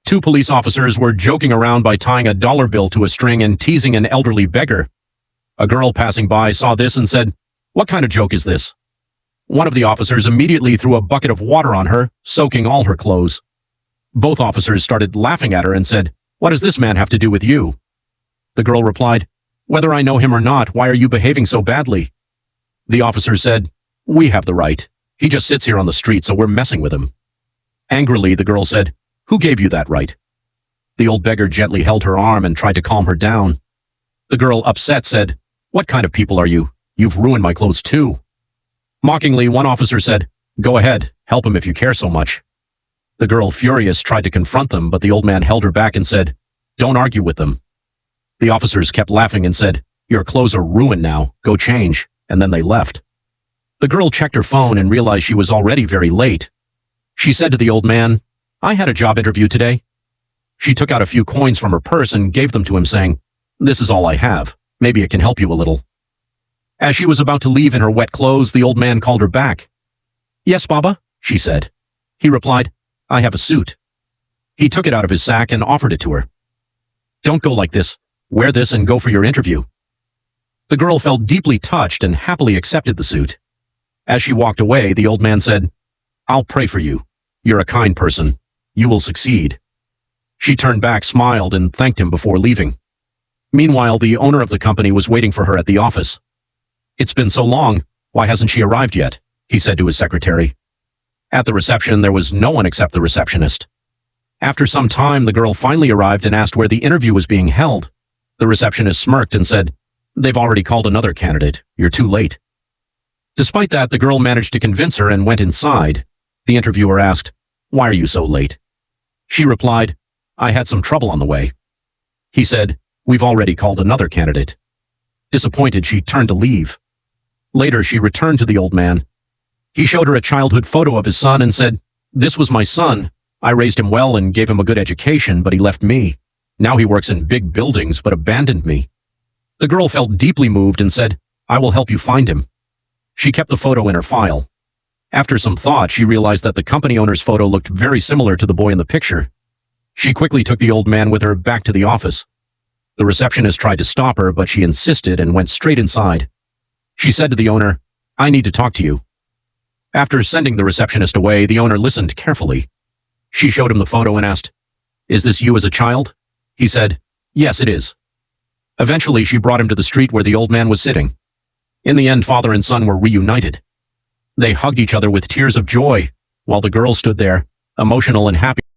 Two police officers were joking around by tying a dollar bill to a string and teasing an elderly beggar. A girl passing by saw this and said, "What kind of joke is this?" One of the officers immediately threw a bucket of water on her, soaking all her clothes. Both officers started laughing at her and said, "What does this man have to do with you?" The girl replied, "Whether I know him or not, why are you behaving so badly?" The officer said, "We have the right. He just sits here on the street, so we're messing with him." Angrily, the girl said, "Who gave you that right?" The old beggar gently held her arm and tried to calm her down. The girl, upset, said, "What kind of people are you? You've ruined my clothes too." Mockingly, one officer said, "Go ahead, help him if you care so much." The girl, furious, tried to confront them, but the old man held her back and said, "Don't argue with them." The officers kept laughing and said, "Your clothes are ruined now, go change," and then they left. The girl checked her phone and realized she was already very late. She said to the old man, "I had a job interview today." She took out a few coins from her purse and gave them to him, saying, "This is all I have. Maybe it can help you a little." As she was about to leave in her wet clothes, the old man called her back. "Yes, Baba," she said. He replied, "I have a suit." He took it out of his sack and offered it to her. "Don't go like this. Wear this and go for your interview." The girl felt deeply touched and happily accepted the suit. As she walked away, the old man said, "I'll pray for you. You're a kind person. You will succeed." She turned back, smiled, and thanked him before leaving. Meanwhile, the owner of the company was waiting for her at the office. "It's been so long. Why hasn't she arrived yet?" he said to his secretary. At the reception, there was no one except the receptionist. After some time, the girl finally arrived and asked where the interview was being held. The receptionist smirked and said, "They've already called another candidate. You're too late." Despite that, the girl managed to convince her and went inside. The interviewer asked, "Why are you so late?" She replied, "I had some trouble on the way." He said, "We've already called another candidate." Disappointed, she turned to leave. Later, she returned to the old man. He showed her a childhood photo of his son and said, "This was my son. I raised him well and gave him a good education, but he left me. Now he works in big buildings, but abandoned me." The girl felt deeply moved and said, "I will help you find him." She kept the photo in her file. After some thought, she realized that the company owner's photo looked very similar to the boy in the picture. She quickly took the old man with her back to the office. The receptionist tried to stop her, but she insisted and went straight inside. She said to the owner, "I need to talk to you." After sending the receptionist away, the owner listened carefully. She showed him the photo and asked, "Is this you as a child?" He said, "Yes, it is." Eventually, she brought him to the street where the old man was sitting. In the end, father and son were reunited. They hugged each other with tears of joy, while the girl stood there, emotional and happy.